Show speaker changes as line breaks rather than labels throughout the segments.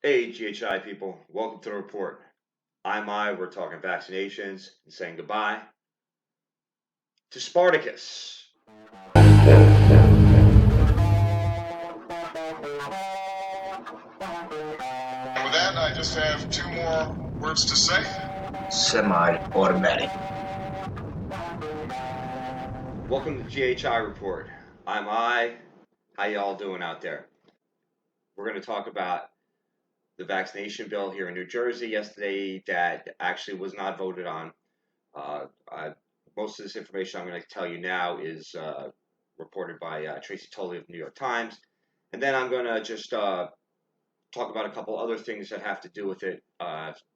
Hey, GHI people, welcome to the report. We're talking vaccinations and saying goodbye to Spartacus.
And with that, I just have two more words to say.
Semi-automatic.
Welcome to the GHI report. How y'all doing out there? We're going to talk about the vaccination bill here in New Jersey yesterday that actually was not voted on. Most of this information I'm going to tell you now is reported by Tracy Tolley of the New York Times. And then I'm going to just talk about a couple other things that have to do with it,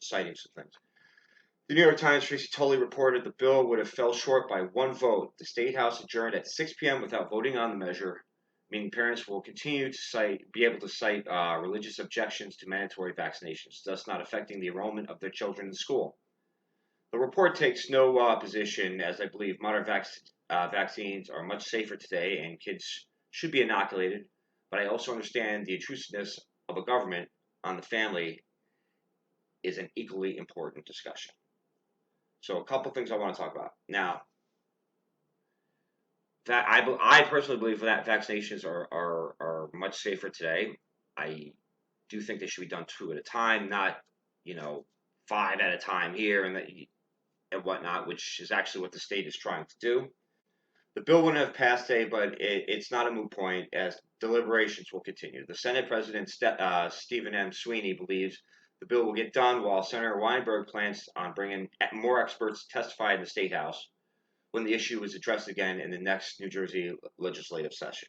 citing some things. The New York Times' Tracy Tolley reported the bill would have fell short by one vote. The State House adjourned at 6 p.m. without voting on the measure, meaning parents will continue to be able to cite religious objections to mandatory vaccinations, thus not affecting the enrollment of their children in school. The report takes no position, as I believe modern vaccines are much safer today and kids should be inoculated, but I also understand the intrusiveness of a government on the family is an equally important discussion. So a couple things I want to talk about. Now, I personally believe that vaccinations are much safer today. I do think they should be done 2 at a time, not 5 at a time here and whatnot, which is actually what the state is trying to do. The bill wouldn't have passed today, but it's not a moot point as deliberations will continue. The Senate President Stephen M. Sweeney believes the bill will get done, while Senator Weinberg plans on bringing more experts to testify in the State House when the issue is addressed again in the next New Jersey legislative session.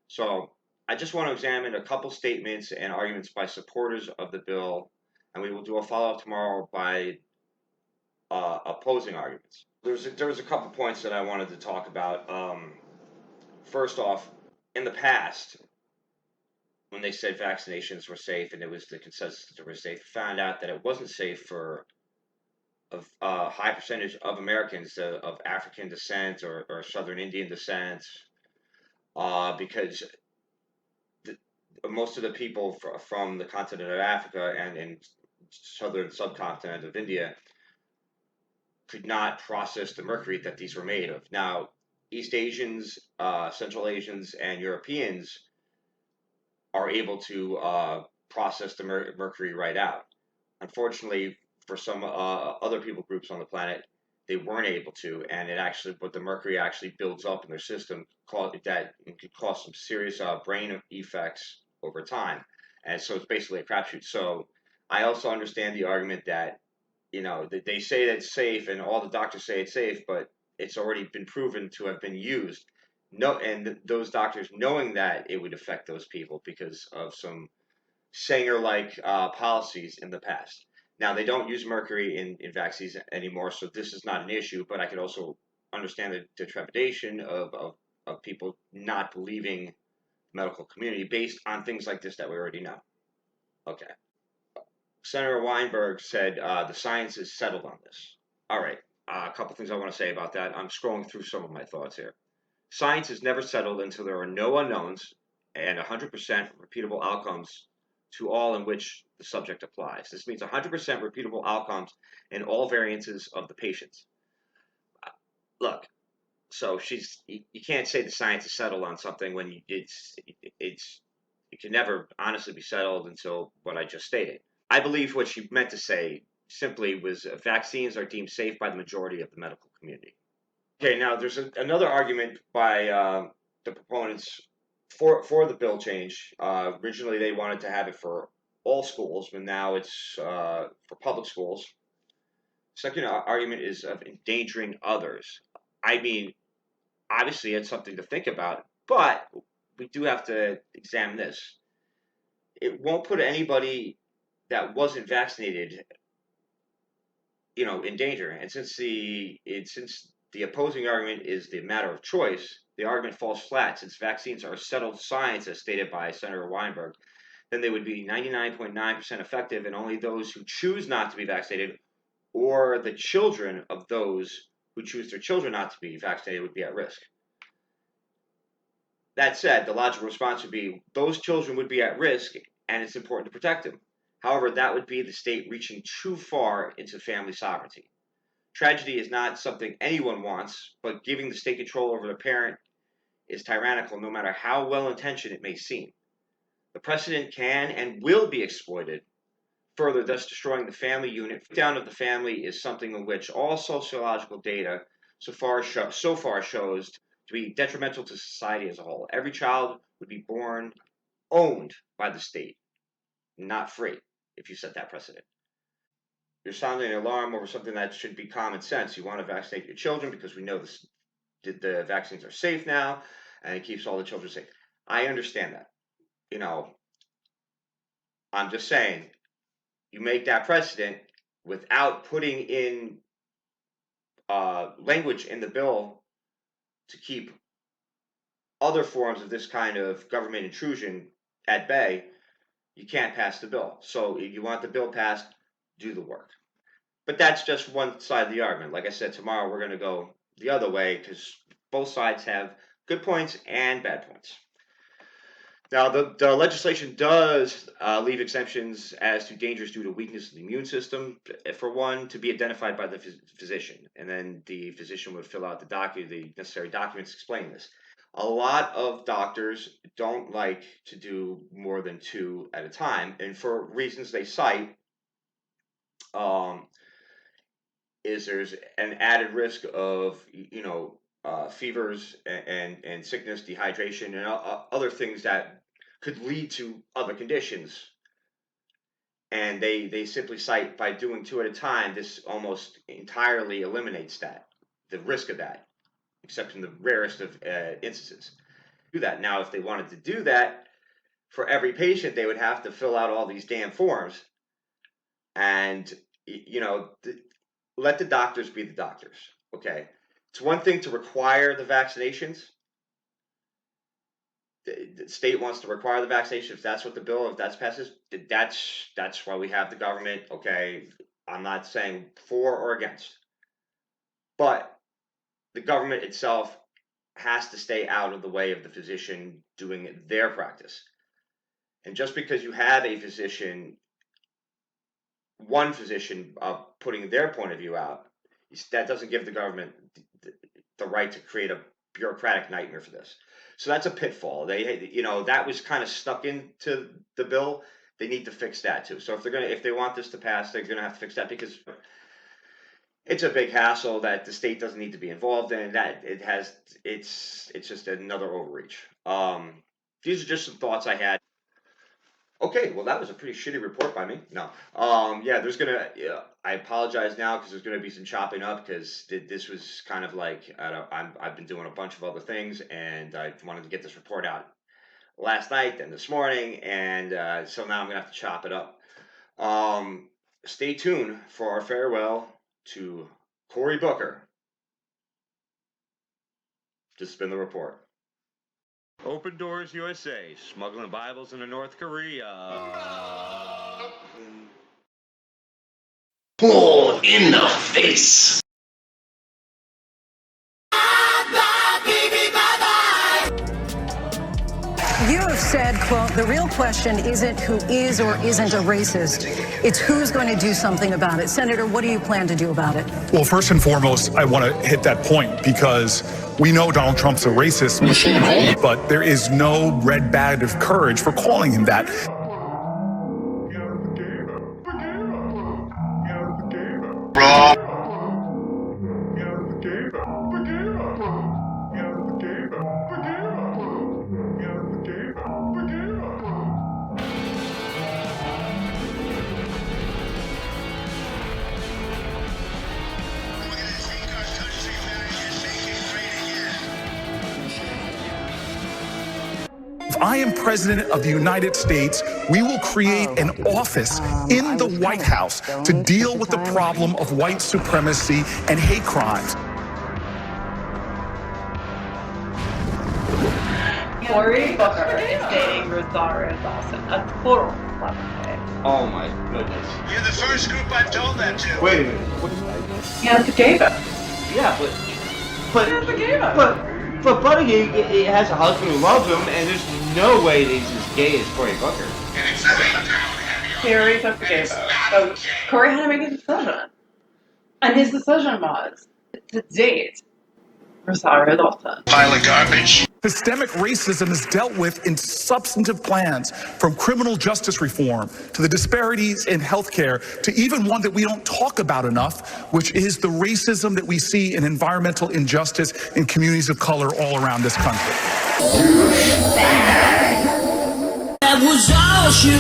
So I just want to examine a couple statements and arguments by supporters of the bill, and we will do a follow-up tomorrow by opposing arguments. There was a couple points that I wanted to talk about. First off, in the past, when they said vaccinations were safe and it was the consensus that they were safe, found out that it wasn't safe for a high percentage of Americans of African descent or Southern Indian descent, because most of the people from the continent of Africa and in southern subcontinent of India could not process the mercury that these were made of. Now, East Asians, Central Asians, and Europeans are able to process the mercury right out. Unfortunately, for some other people groups on the planet, they weren't able to, and but the mercury actually builds up in their system, that it could cause some serious brain effects over time, and so it's basically a crapshoot. So I also understand the argument that they say that it's safe, and all the doctors say it's safe, but it's already been proven to have been used. No, and those doctors knowing that it would affect those people because of some Sanger-like policies in the past. Now, they don't use mercury in vaccines anymore, so this is not an issue, but I could also understand the trepidation of people not believing the medical community based on things like this that we already know. Okay. Senator Weinberg said the science is settled on this. All right. A couple things I want to say about that. I'm scrolling through some of my thoughts here. Science is never settled until there are no unknowns and 100% repeatable outcomes to all in which the subject applies. This means 100% repeatable outcomes in all variances of the patients. Look, so you can't say the science is settled on something when it can never honestly be settled until what I just stated. I believe what she meant to say simply was vaccines are deemed safe by the majority of the medical community. Okay, now there's another argument by the proponents for the bill change. Originally, they wanted to have it for all schools, but now it's for public schools. Second argument is of endangering others. I mean, obviously, it's something to think about, but we do have to examine this. It won't put anybody that wasn't vaccinated, in danger. And since the opposing argument is the matter of choice, the argument falls flat. Since vaccines are settled science, as stated by Senator Weinberg, then they would be 99.9% effective, and only those who choose not to be vaccinated or the children of those who choose their children not to be vaccinated would be at risk. That said, the logical response would be those children would be at risk, and it's important to protect them. However, that would be the state reaching too far into family sovereignty. Tragedy is not something anyone wants, but giving the state control over the parent is tyrannical no matter how well-intentioned it may seem. The precedent can and will be exploited, further thus destroying the family unit. Breakdown of the family is something in which all sociological data so far shows to be detrimental to society as a whole. Every child would be born owned by the state, not free, if you set that precedent. You're sounding an alarm over something that should be common sense. You want to vaccinate your children because we know the vaccines are safe now, and it keeps all the children safe. I understand that. I'm just saying, you make that precedent without putting in language in the bill to keep other forms of this kind of government intrusion at bay. You can't pass the bill. So if you want the bill passed, do the work. But that's just one side of the argument. Like I said, tomorrow we're going to go the other way because both sides have good points and bad points. Now, the legislation does leave exemptions as to dangers due to weakness of the immune system, for one, to be identified by the physician. And then the physician would fill out the necessary documents explaining this. A lot of doctors don't like to do more than 2 at a time. And for reasons they cite, is there's an added risk of, fevers and sickness, dehydration, and other things that could lead to other conditions. And they simply cite by doing 2 at a time, this almost entirely eliminates the risk of that, except in the rarest of instances. Do that. Now, if they wanted to do that for every patient, they would have to fill out all these damn forms. And, let the doctors be the doctors, okay? It's one thing to require the vaccinations. The state wants to require the vaccination. If that's what if that's passes, that's why we have the government, okay? I'm not saying for or against. But the government itself has to stay out of the way of the physician doing their practice. And just because you have one physician putting their point of view out, that doesn't give the government the right to create a bureaucratic nightmare for this. So that's a pitfall. That was kind of stuck into the bill. They need to fix that too. So if they want this to pass, they're gonna have to fix that because it's a big hassle that the state doesn't need to be involved in. It's just another overreach. These are just some thoughts I had. Okay, well, that was a pretty shitty report by me. No, I apologize now because there's gonna be some chopping up because this was kind of like I've been doing a bunch of other things and I wanted to get this report out last night and this morning, and so now I'm gonna have to chop it up. Stay tuned for our farewell to Cory Booker. Just spin the report. Open Doors USA, smuggling Bibles into North Korea.
Oh, in the face.
You have said, quote, the real question isn't who is or isn't a racist. It's who's going to do something about it. Senator, what do you plan to do about it?
Well, first and foremost, I want to hit that point because we know Donald Trump's a racist, but there is no red badge of courage for calling him that. If I am president of the United States, we will create an office in the White House to deal with the problem of white supremacy and hate crimes.
Cory Booker is dating Ruth Daughter Dawson. A total clever thing.
Oh my goodness.
You're the first group I've told that to.
Wait a minute.
Bianca Gaba.
Yeah,
Bianca Gaba.
but Buddy has a husband who loves him, and there's no way that he's as gay as Cory Booker.
He already took the gay vote. So Corey had to make a decision. And his decision was to date Rosario Dawson.
Pile of garbage.
Systemic racism is dealt with in substantive plans, from criminal justice reform to the disparities in healthcare to even one that we don't talk about enough, which is the racism that we see in environmental injustice in communities of color all around this country.
That was all you.